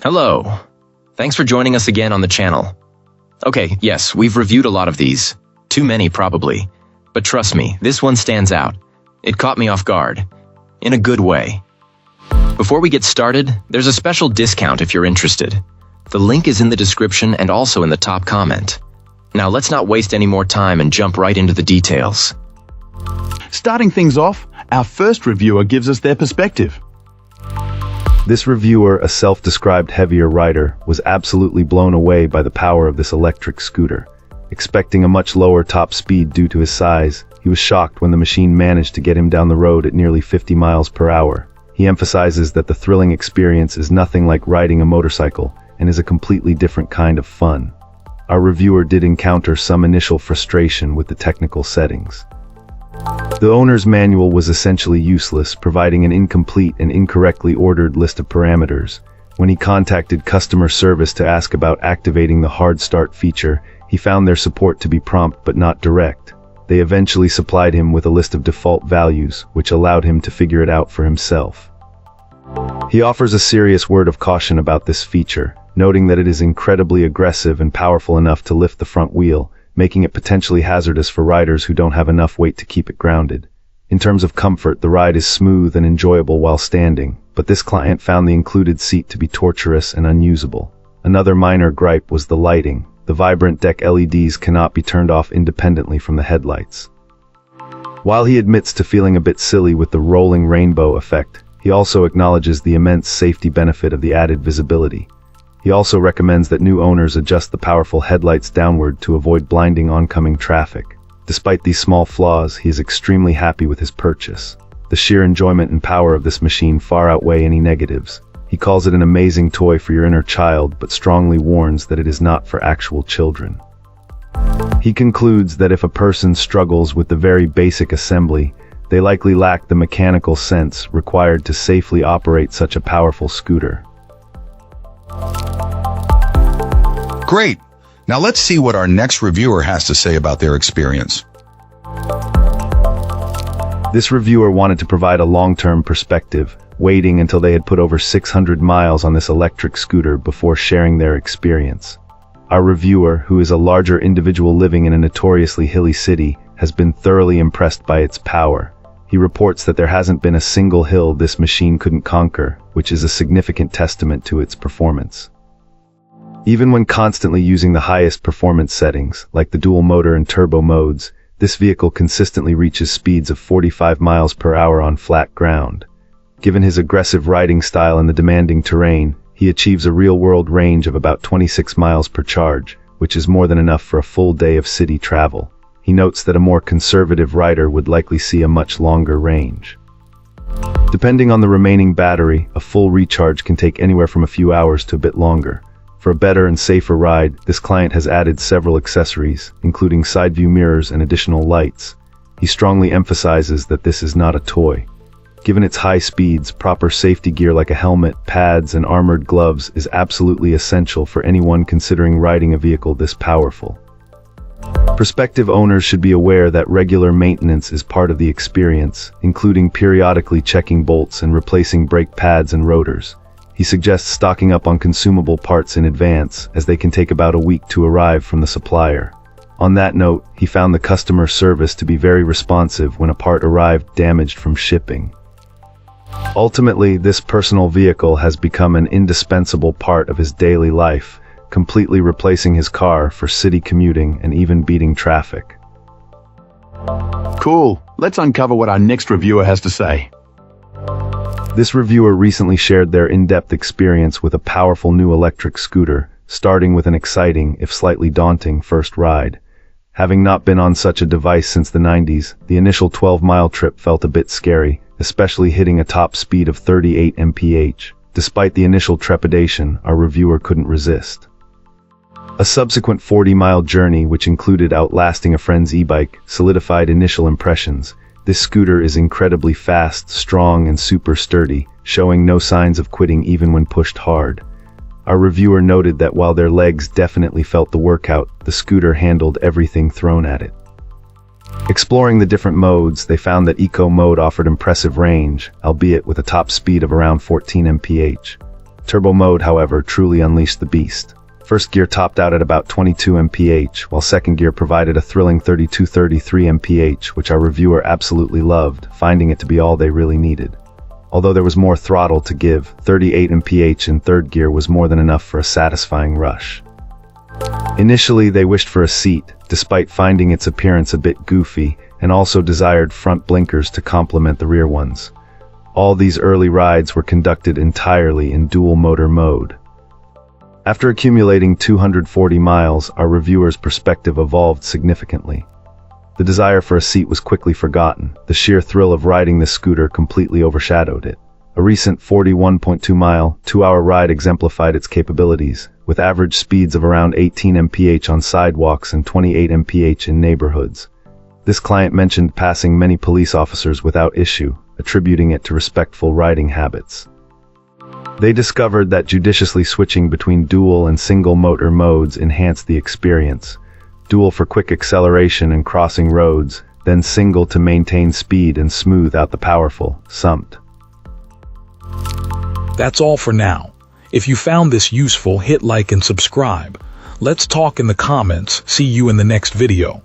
Hello. Thanks for joining us again on the channel. Okay, yes, we've reviewed a lot of these. Too many, probably. But trust me, this one stands out. It caught me off guard. In a good way. Before we get started, there's a special discount if you're interested. The link is in the description and also in the top comment. Now let's not waste any more time and jump right into the details. Starting things off, our first reviewer gives us their perspective. This reviewer, a self-described heavier rider, was absolutely blown away by the power of this electric scooter. Expecting a much lower top speed due to his size, he was shocked when the machine managed to get him down the road at nearly 50 miles per hour. He emphasizes that the thrilling experience is nothing like riding a motorcycle and is a completely different kind of fun. Our reviewer did encounter some initial frustration with the technical settings. The owner's manual was essentially useless, providing an incomplete and incorrectly ordered list of parameters. When he contacted customer service to ask about activating the hard start feature, he found their support to be prompt but not direct. They eventually supplied him with a list of default values, which allowed him to figure it out for himself. He offers a serious word of caution about this feature, noting that it is incredibly aggressive and powerful enough to lift the front wheel, making it potentially hazardous for riders who don't have enough weight to keep it grounded. In terms of comfort, the ride is smooth and enjoyable while standing, but this client found the included seat to be torturous and unusable. Another minor gripe was the lighting. The vibrant deck LEDs cannot be turned off independently from the headlights. While he admits to feeling a bit silly with the rolling rainbow effect, he also acknowledges the immense safety benefit of the added visibility. He also recommends that new owners adjust the powerful headlights downward to avoid blinding oncoming traffic. Despite these small flaws, he is extremely happy with his purchase. The sheer enjoyment and power of this machine far outweigh any negatives. He calls it an amazing toy for your inner child, but strongly warns that it is not for actual children. He concludes that if a person struggles with the very basic assembly, they likely lack the mechanical sense required to safely operate such a powerful scooter. Great! Now let's see what our next reviewer has to say about their experience. This reviewer wanted to provide a long-term perspective, waiting until they had put over 600 miles on this electric scooter before sharing their experience. Our reviewer, who is a larger individual living in a notoriously hilly city, has been thoroughly impressed by its power. He reports that there hasn't been a single hill this machine couldn't conquer, which is a significant testament to its performance. Even when constantly using the highest performance settings, like the dual motor and turbo modes, this vehicle consistently reaches speeds of 45 miles per hour on flat ground. Given his aggressive riding style and the demanding terrain, he achieves a real-world range of about 26 miles per charge, which is more than enough for a full day of city travel. He notes that a more conservative rider would likely see a much longer range. Depending on the remaining battery, a full recharge can take anywhere from a few hours to a bit longer. For a better and safer ride, this client has added several accessories, including side view mirrors and additional lights. He strongly emphasizes that this is not a toy. Given its high speeds, proper safety gear like a helmet, pads, and armored gloves is absolutely essential for anyone considering riding a vehicle this powerful. Prospective owners should be aware that regular maintenance is part of the experience, including periodically checking bolts and replacing brake pads and rotors. He suggests stocking up on consumable parts in advance, as they can take about a week to arrive from the supplier. On that note, he found the customer service to be very responsive when a part arrived damaged from shipping. Ultimately, this personal vehicle has become an indispensable part of his daily life, completely replacing his car for city commuting and even beating traffic. Cool. Let's uncover what our next reviewer has to say. This reviewer recently shared their in-depth experience with a powerful new electric scooter, starting with an exciting, if slightly daunting, first ride. Having not been on such a device since the 90s, the initial 12-mile trip felt a bit scary, especially hitting a top speed of 38 mph. Despite the initial trepidation, our reviewer couldn't resist. A subsequent 40-mile journey, which included outlasting a friend's e-bike, solidified initial impressions. This scooter is incredibly fast, strong, and super sturdy, showing no signs of quitting even when pushed hard. Our reviewer noted that while their legs definitely felt the workout, the scooter handled everything thrown at it. Exploring the different modes, they found that Eco mode offered impressive range, albeit with a top speed of around 14 mph. Turbo mode, however, truly unleashed the beast. First gear topped out at about 22 mph, while second gear provided a thrilling 32-33 mph, which our reviewer absolutely loved, finding it to be all they really needed. Although there was more throttle to give, 38 mph in third gear was more than enough for a satisfying rush. Initially, they wished for a seat, despite finding its appearance a bit goofy, and also desired front blinkers to complement the rear ones. All these early rides were conducted entirely in dual motor mode. After accumulating 240 miles, our reviewer's perspective evolved significantly. The desire for a seat was quickly forgotten. The sheer thrill of riding this scooter completely overshadowed it. A recent 41.2-mile, 2-hour ride exemplified its capabilities, with average speeds of around 18 mph on sidewalks and 28 mph in neighborhoods. This client mentioned passing many police officers without issue, attributing it to respectful riding habits. They discovered that judiciously switching between dual and single motor modes enhanced the experience. Dual for quick acceleration and crossing roads, then single to maintain speed and smooth out the powerful sumpt. That's all for now. If you found this useful, hit like and subscribe. Let's talk in the comments. See you in the next video.